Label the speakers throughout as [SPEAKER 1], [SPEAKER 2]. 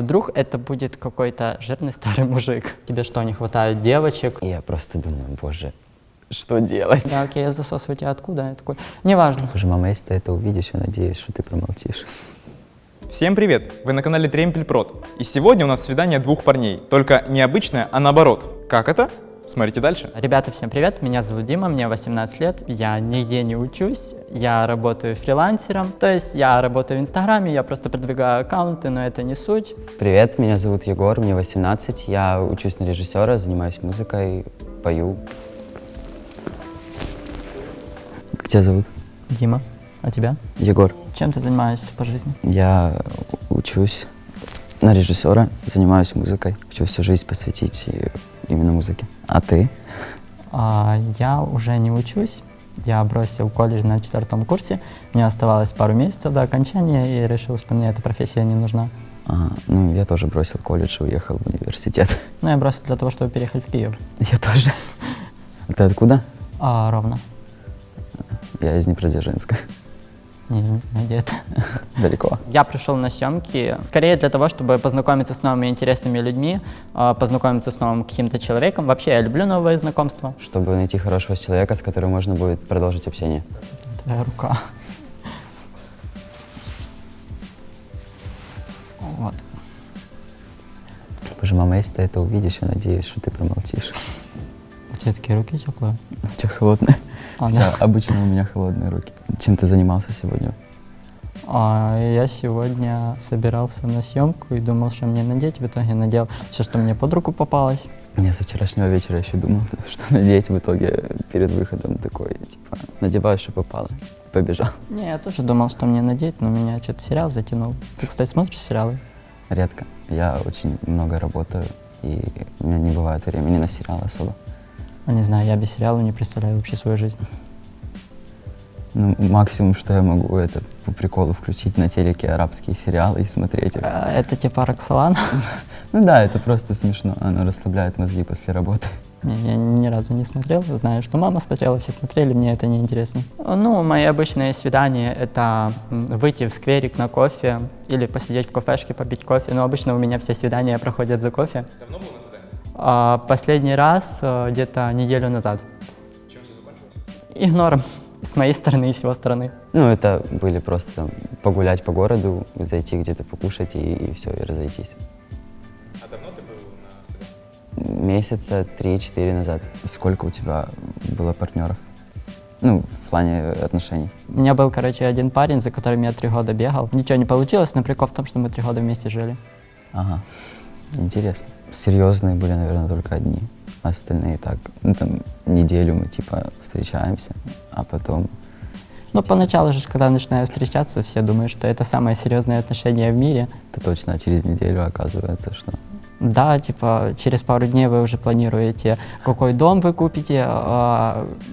[SPEAKER 1] Вдруг это будет какой-то жирный старый мужик. Тебе что, не хватает девочек?
[SPEAKER 2] Я просто думаю, боже, что делать?
[SPEAKER 1] Да, окей, я засосываю тебя откуда? Я такой, неважно.
[SPEAKER 2] Боже, мама, если ты это увидишь, я надеюсь, что ты промолчишь.
[SPEAKER 3] Всем привет! Вы на канале Тремпель-Прод. И сегодня у нас свидание двух парней. Только не обычное, а наоборот. Как это? Смотрите дальше.
[SPEAKER 1] Ребята, всем привет, меня зовут Дима, мне 18 лет, я нигде не учусь, я работаю фрилансером, то есть я работаю в Инстаграме, я просто продвигаю аккаунты, но это не суть.
[SPEAKER 2] Привет, меня зовут Егор, мне 18, я учусь на режиссера, занимаюсь музыкой, пою. Как тебя зовут?
[SPEAKER 1] Дима, а тебя?
[SPEAKER 2] Егор.
[SPEAKER 1] Чем ты занимаешься по жизни?
[SPEAKER 2] Я учусь на режиссера, занимаюсь музыкой, хочу всю жизнь посвятить именно музыке. А ты?
[SPEAKER 1] Я уже не учусь, я бросил колледж на 4 курсе, мне оставалось пару месяцев до окончания и решил, что мне эта профессия не нужна.
[SPEAKER 2] Ну, я тоже бросил колледж и уехал в университет.
[SPEAKER 1] Ну, я бросил для того, чтобы переехать в Киев.
[SPEAKER 2] Я тоже. А ты откуда?
[SPEAKER 1] Ровно.
[SPEAKER 2] Я из Днепродзержинска.
[SPEAKER 1] Не знаю, где это.
[SPEAKER 2] Далеко.
[SPEAKER 1] Я пришел на съемки скорее для того, чтобы познакомиться с новыми интересными людьми, познакомиться с новым каким-то человеком. Вообще, я люблю новые знакомства.
[SPEAKER 2] Чтобы найти хорошего человека, с которым можно будет продолжить общение.
[SPEAKER 1] Твоя рука. Вот.
[SPEAKER 2] Боже, мама, если ты это увидишь, я надеюсь, что ты промолчишь.
[SPEAKER 1] У тебя такие руки теплые?
[SPEAKER 2] У тебя холодные. Хотя
[SPEAKER 1] Да.
[SPEAKER 2] обычно у меня холодные руки. Чем ты занимался сегодня?
[SPEAKER 1] Я сегодня собирался на съемку и думал, что мне надеть. В итоге надел все, что мне под руку попалось.
[SPEAKER 2] Я со вчерашнего вечера еще думал, что надеть. В итоге перед выходом такой, типа, надеваю, что попало. Побежал.
[SPEAKER 1] Не, я тоже думал, что мне надеть, но меня что-то сериал затянул. Ты, кстати, смотришь сериалы?
[SPEAKER 2] Редко. Я очень много работаю, и у меня не бывает времени на сериалы особо.
[SPEAKER 1] Не знаю, я без сериала не представляю вообще свою жизнь.
[SPEAKER 2] Ну, максимум, что я могу, это по приколу включить на телеке арабские сериалы и смотреть их.
[SPEAKER 1] Это типа Роксолана?
[SPEAKER 2] Ну да, это просто смешно, оно расслабляет мозги после работы.
[SPEAKER 1] Не, я ни разу не смотрел, знаю, что мама смотрела, все смотрели, мне это не интересно. Ну, мои обычные свидания — это выйти в скверик на кофе или посидеть в кафешке, попить кофе. Но обычно у меня все свидания проходят за кофе.
[SPEAKER 3] Давно был на свидании?
[SPEAKER 1] Последний раз где-то неделю назад.
[SPEAKER 3] Чем все закончилось?
[SPEAKER 1] Игнором. С моей стороны и с его стороны.
[SPEAKER 2] Ну, это были просто там, погулять по городу, зайти где-то покушать и все, и разойтись.
[SPEAKER 3] А давно ты был на свидании?
[SPEAKER 2] Месяца 3-4 назад. Сколько у тебя было партнеров? Ну, в плане отношений.
[SPEAKER 1] У меня был, короче, один парень, за которым я 3 года бегал. Ничего не получилось, но прикол в том, что мы 3 года вместе жили.
[SPEAKER 2] Ага, интересно. Серьезные были, наверное, только одни. Остальные так, ну там неделю мы типа встречаемся, а потом...
[SPEAKER 1] Ну, поначалу же, когда начинаю встречаться, все думают, что это самые серьезные отношения в мире.
[SPEAKER 2] Это точно, а через неделю оказывается, что...
[SPEAKER 1] Да, типа, через пару дней вы уже планируете, какой дом вы купите,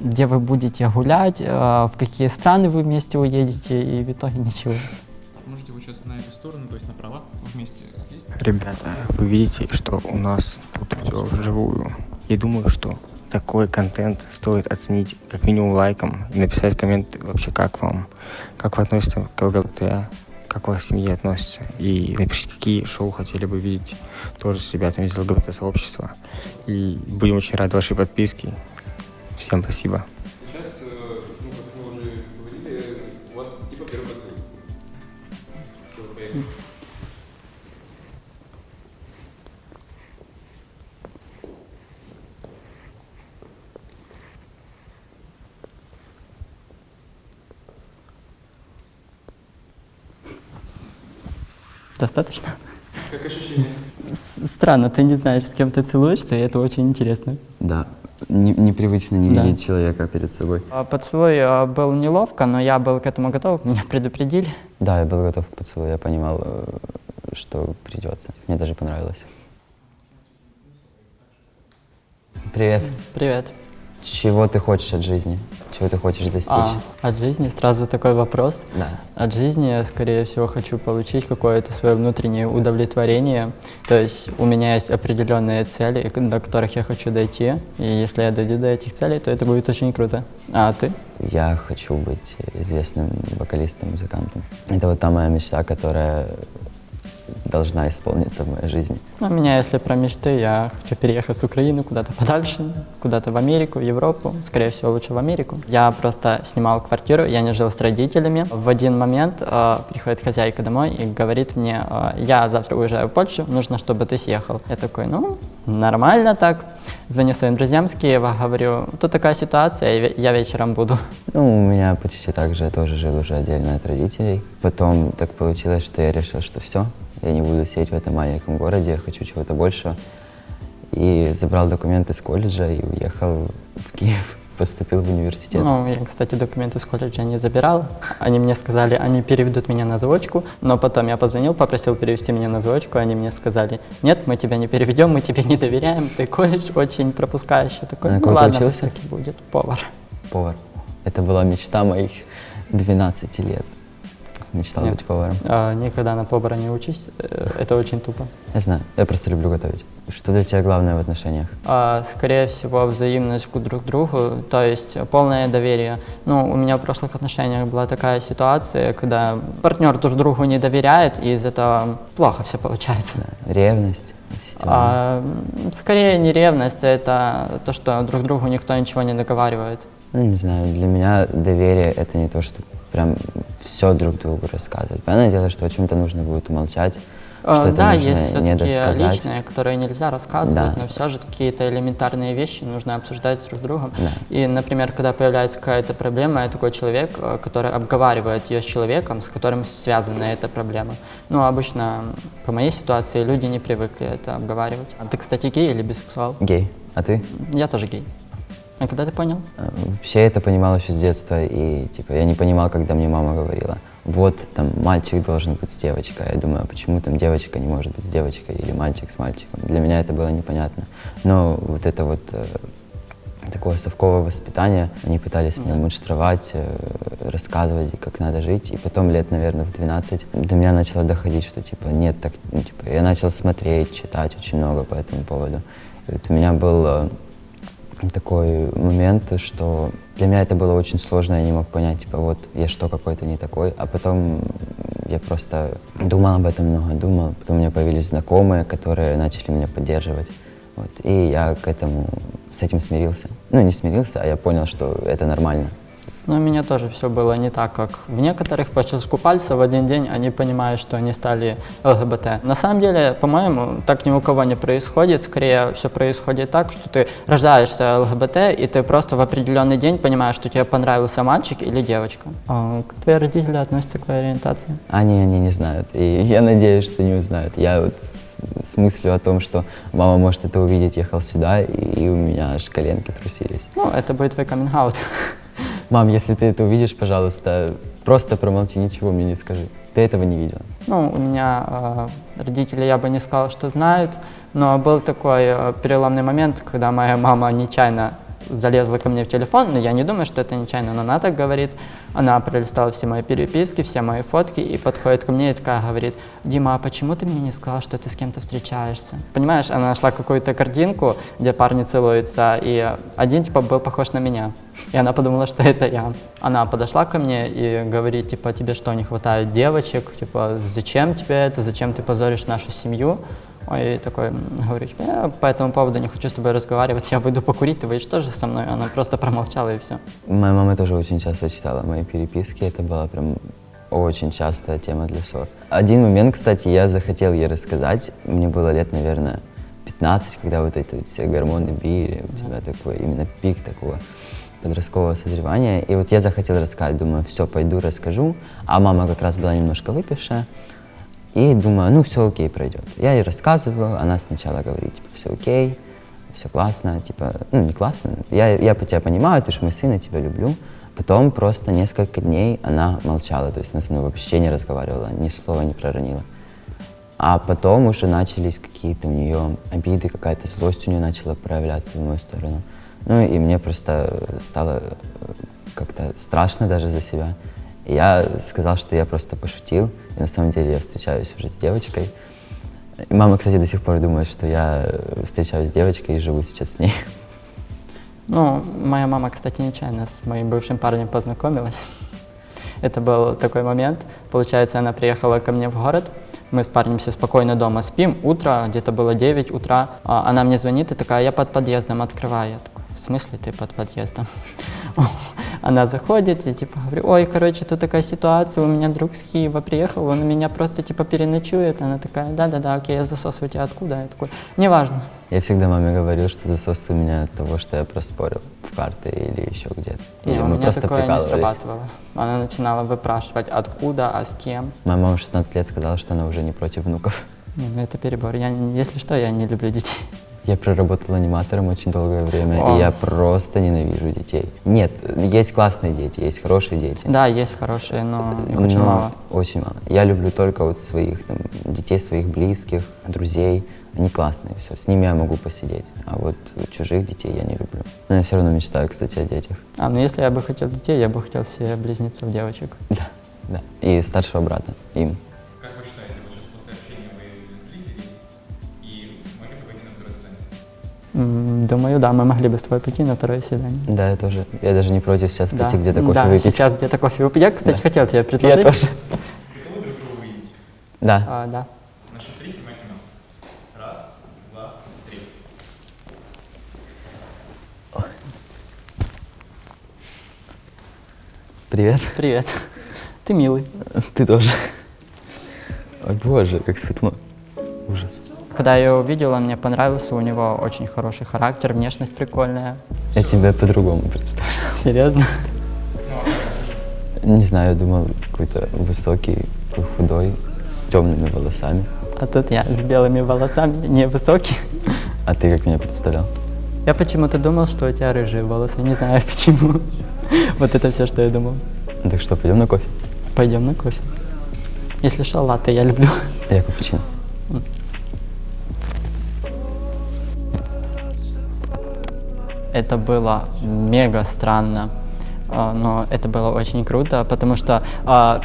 [SPEAKER 1] где вы будете гулять, в какие страны вы вместе уедете, и в итоге ничего.
[SPEAKER 3] Можете вы сейчас на эту сторону, то есть направо, вместе слезть?
[SPEAKER 4] Ребята, вы видите, что у нас тут все вживую. И думаю, что такой контент стоит оценить как минимум лайком и написать коммент вообще, как вам, как вы относитесь к ЛГБТ, как ваша семья относится. И напишите, какие шоу хотели бы видеть тоже с ребятами из ЛГБТ-сообщества. И будем очень рады вашей подписке. Всем спасибо.
[SPEAKER 3] Сейчас, ну, как мы уже говорили, у вас типа первый поцелуй. Все, поехали.
[SPEAKER 1] Достаточно?
[SPEAKER 3] Как ощущение?
[SPEAKER 1] Странно, ты не знаешь, с кем ты целуешься, и это очень интересно.
[SPEAKER 2] Да, непривычно не
[SPEAKER 1] Да.
[SPEAKER 2] видеть человека перед собой.
[SPEAKER 1] Поцелуй был неловко, но я был к этому готов, меня предупредили.
[SPEAKER 2] Да, я был готов к поцелую, я понимал, что придется. Мне даже понравилось. Привет.
[SPEAKER 1] Привет.
[SPEAKER 2] Чего ты хочешь от жизни? Чего ты хочешь достичь?
[SPEAKER 1] От жизни сразу такой вопрос.
[SPEAKER 2] Да.
[SPEAKER 1] От жизни я, скорее всего, хочу получить какое-то свое внутреннее удовлетворение. То есть у меня есть определенные цели, до которых я хочу дойти. И если я дойду до этих целей, то это будет очень круто. А ты?
[SPEAKER 2] Я хочу быть известным вокалистом, музыкантом. Это вот та моя мечта, которая должна исполниться в моей жизни.
[SPEAKER 1] Ну, у меня, если про мечты, я хочу переехать с Украины куда-то подальше, куда-то в Америку, в Европу, скорее всего, лучше в Америку. Я просто снимал квартиру, я не жил с родителями. В один момент приходит хозяйка домой и говорит мне, я завтра уезжаю в Польшу, нужно, чтобы ты съехал. Я такой, ну, нормально так. Звоню своим друзьям с Киева, говорю, тут такая ситуация, я вечером буду.
[SPEAKER 2] Ну, у меня почти так же, я тоже жил уже отдельно от родителей. Потом так получилось, что я решил, что все, я не буду сидеть в этом маленьком городе, я хочу чего-то большего. И забрал документы с колледжа и уехал в Киев, поступил в университет.
[SPEAKER 1] Ну, я, кстати, документы с колледжа не забирал. Они мне сказали, они переведут меня на заочку, но потом я позвонил, попросил перевести меня на заочку, они мне сказали, нет, мы тебя не переведем, мы тебе не доверяем, ты колледж очень пропускающий. Такой,
[SPEAKER 2] На
[SPEAKER 1] ну
[SPEAKER 2] кого ты
[SPEAKER 1] ладно,
[SPEAKER 2] учился?
[SPEAKER 1] пусть таки будет, повар.
[SPEAKER 2] Повар. Это была мечта моих 12 лет. Мечтал
[SPEAKER 1] Нет.
[SPEAKER 2] быть поваром.
[SPEAKER 1] Никогда на повара не учись, это очень тупо.
[SPEAKER 2] Я знаю, я просто люблю готовить. Что для тебя главное в отношениях?
[SPEAKER 1] Скорее всего, взаимность друг к другу, то есть полное доверие. Ну, у меня в прошлых отношениях была такая ситуация, когда партнер друг другу не доверяет, и из этого плохо все получается.
[SPEAKER 2] Да, ревность, все дела.
[SPEAKER 1] Скорее не ревность, это то, что друг другу никто ничего не договаривает.
[SPEAKER 2] Ну, не знаю, для меня доверие — это не то, что прям все друг другу рассказывать. Понятное дело, что о чем-то нужно будет умолчать, что-то
[SPEAKER 1] Да,
[SPEAKER 2] нужно
[SPEAKER 1] есть
[SPEAKER 2] не
[SPEAKER 1] все-таки
[SPEAKER 2] досказать.
[SPEAKER 1] личные, которые нельзя рассказывать,
[SPEAKER 2] Да.
[SPEAKER 1] но все же какие-то элементарные вещи нужно обсуждать друг с другом.
[SPEAKER 2] Да.
[SPEAKER 1] И, например, когда появляется какая-то проблема, я такой человек, который обговаривает ее с человеком, с которым связана эта проблема. Ну, обычно, по моей ситуации, люди не привыкли это обговаривать. А ты, кстати, гей или бисексуал?
[SPEAKER 2] Гей. А ты?
[SPEAKER 1] Я тоже гей. А когда ты понял?
[SPEAKER 2] Вообще я это понимал еще с детства, и типа я не понимал, когда мне мама говорила, вот там мальчик должен быть с девочкой. Я думаю, а почему там девочка не может быть с девочкой или мальчик с мальчиком? Для меня это было непонятно. Но вот это вот такое совковое воспитание, они пытались мне муштровать, рассказывать, как надо жить. И потом лет, наверное, в 12 до меня начало доходить, что типа нет, так, ну, типа, я начал смотреть, читать очень много по этому поводу. И вот у меня был такой момент, что для меня это было очень сложно, я не мог понять, типа, вот, я что, какой-то не такой. А потом я просто думал об этом много, думал. Потом у меня появились знакомые, которые начали меня поддерживать. Вот, и я с этим смирился. Ну, не смирился, а я понял, что это нормально.
[SPEAKER 1] Но у меня тоже все было не так, как в некоторых. По щелчку пальца в один день они понимают, что они стали ЛГБТ. На самом деле, по-моему, так ни у кого не происходит. Скорее, все происходит так, что ты рождаешься ЛГБТ, и ты просто в определенный день понимаешь, что тебе понравился мальчик или девочка. А как твои родители относятся к твоей ориентации?
[SPEAKER 2] Они не знают, и я надеюсь, что не узнают. Я вот с мыслью о том, что мама может это увидеть, ехал сюда, и у меня аж коленки трусились.
[SPEAKER 1] Ну, это будет твой каминг-аут.
[SPEAKER 2] Мам, если ты это увидишь, пожалуйста, просто промолчи, ничего мне не скажи. Ты этого не видела.
[SPEAKER 1] Ну, у меня родители, я бы не сказал, что знают, но был такой переломный момент, когда моя мама нечаянно залезла ко мне в телефон, но я не думаю, что это нечаянно, но она так говорит. Она пролистала все мои переписки, все мои фотки и подходит ко мне и такая говорит: «Дима, а почему ты мне не сказал, что ты с кем-то встречаешься?» Понимаешь, она нашла какую-то картинку, где парни целуются, и один типа был похож на меня. И она подумала, что это я. Она подошла ко мне и говорит, типа, тебе что, не хватает девочек? Типа, зачем тебе это? Зачем ты позоришь нашу семью? Ой, такой, говорю, я по этому поводу не хочу с тобой разговаривать, я выйду покурить, ты выйдешь тоже со мной? Она просто промолчала и все.
[SPEAKER 2] Моя мама тоже очень часто читала мои переписки, это была прям очень частая тема для ссор. Один момент, кстати, я захотел ей рассказать, мне было лет, наверное, 15, когда вот эти вот все гормоны били, у тебя такой именно пик такого подросткового созревания. И вот я захотел рассказать, думаю, все, пойду расскажу, а мама как раз была немножко выпившая. И думаю, ну все окей, пройдет. Я ей рассказываю, она сначала говорит, типа, все окей, все классно, типа, ну не классно, я по тебя понимаю, ты ж мой сын, я тебя люблю. Потом просто несколько дней она молчала, то есть она со мной вообще не разговаривала, ни слова не проронила. А потом уже начались какие-то у нее обиды, какая-то злость у нее начала проявляться в мою сторону. Ну и мне просто стало как-то страшно даже за себя. И я сказал, что я просто пошутил, и на самом деле я встречаюсь уже с девочкой. И мама, кстати, до сих пор думает, что я встречаюсь с девочкой и живу сейчас с ней.
[SPEAKER 1] Ну, моя мама, кстати, нечаянно с моим бывшим парнем познакомилась. Это был такой момент. Получается, она приехала ко мне в город, Мы с парнем все спокойно дома спим. Утро, где-то было 9 утра, она мне звонит и такая: я под подъездом, открываю. Я такой: в смысле ты под подъездом? Она заходит, я типа говорю: ой, короче, тут такая ситуация, у меня друг с Киева приехал, он у меня просто типа переночует. Она такая: да-да-да, окей, я засос у тебя откуда? Я такой: неважно.
[SPEAKER 2] Я всегда маме говорю, что засос у меня от того, что я проспорил в карты или еще где-то. Или
[SPEAKER 1] У
[SPEAKER 2] мы
[SPEAKER 1] меня
[SPEAKER 2] просто
[SPEAKER 1] такое не
[SPEAKER 2] прикалывались.
[SPEAKER 1] срабатывало. Она начинала выпрашивать, откуда, а с кем.
[SPEAKER 2] Моя мама в 16 лет сказала, что она уже не против внуков.
[SPEAKER 1] Ну, это перебор. Если что, я не люблю детей.
[SPEAKER 2] Я проработал аниматором очень долгое время,
[SPEAKER 1] О.
[SPEAKER 2] и я просто ненавижу детей. Нет, есть классные дети, есть хорошие дети.
[SPEAKER 1] Да, есть хорошие, но их очень
[SPEAKER 2] но
[SPEAKER 1] мало.
[SPEAKER 2] Очень мало. Я люблю только вот своих там, детей, своих близких, друзей. Они классные, все. С ними я могу посидеть. А вот чужих детей я не люблю. Но я все равно мечтаю, кстати, о детях.
[SPEAKER 1] Ну если я бы хотел детей, я бы хотел себе близнецов, девочек.
[SPEAKER 2] Да, да. И старшего брата им.
[SPEAKER 3] Как вы считаете, вот сейчас после общения вы встретились и могли бы пойти на второе свидание?
[SPEAKER 1] Думаю, да, мы могли бы с тобой пойти на второе свидание.
[SPEAKER 2] Да, я тоже. Я даже не против сейчас
[SPEAKER 1] Да.
[SPEAKER 2] пойти где-то кофе
[SPEAKER 1] Да,
[SPEAKER 2] выпить.
[SPEAKER 1] сейчас где-то кофе выпить. Я, кстати,
[SPEAKER 2] Да.
[SPEAKER 1] хотел тебе предложить.
[SPEAKER 2] Я тоже.
[SPEAKER 3] Готовы друг друга увидеть?
[SPEAKER 2] Да.
[SPEAKER 1] Да.
[SPEAKER 3] На счет 3 снимайте маску. Раз, два, три.
[SPEAKER 2] Привет.
[SPEAKER 1] Привет. Ты милый.
[SPEAKER 2] Ты тоже. Ой, боже, как светло. Ужас.
[SPEAKER 1] Когда я его увидел, он мне понравился, у него очень хороший характер, внешность прикольная.
[SPEAKER 2] Я тебя по-другому представляю.
[SPEAKER 1] Серьезно?
[SPEAKER 2] Не знаю, я думал, какой-то высокий, такой худой, с темными волосами.
[SPEAKER 1] А тут я с белыми волосами, невысокий.
[SPEAKER 2] А ты как меня представлял?
[SPEAKER 1] Я почему-то думал, что у тебя рыжие волосы, не знаю почему. Вот это все, что я думал.
[SPEAKER 2] Ну так что, пойдем на кофе?
[SPEAKER 1] Пойдем на кофе. Если что, латте я люблю.
[SPEAKER 2] Я капучино.
[SPEAKER 1] Это было мега странно, но это было очень круто, потому что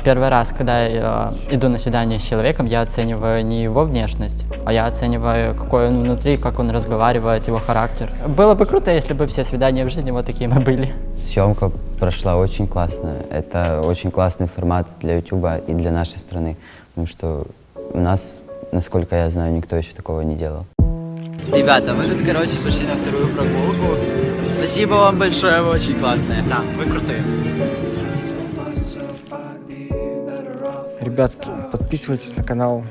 [SPEAKER 1] первый раз, когда я иду на свидание с человеком, я оцениваю не его внешность, а я оцениваю, какой он внутри, как он разговаривает, его характер. Было бы круто, если бы все свидания в жизни вот такими были.
[SPEAKER 2] Съемка прошла очень классно. Это очень классный формат для YouTube и для нашей страны, потому что у нас, насколько я знаю, никто еще такого не делал.
[SPEAKER 5] Ребята, мы тут, короче, пошли на вторую прогулку. Спасибо вам большое, вы очень классные. Да, вы крутые.
[SPEAKER 4] Ребятки, подписывайтесь на канал,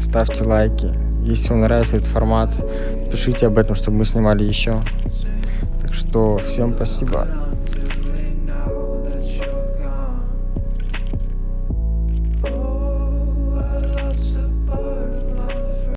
[SPEAKER 4] ставьте лайки. Если вам нравится этот формат, пишите об этом, чтобы мы снимали еще. Так что всем спасибо.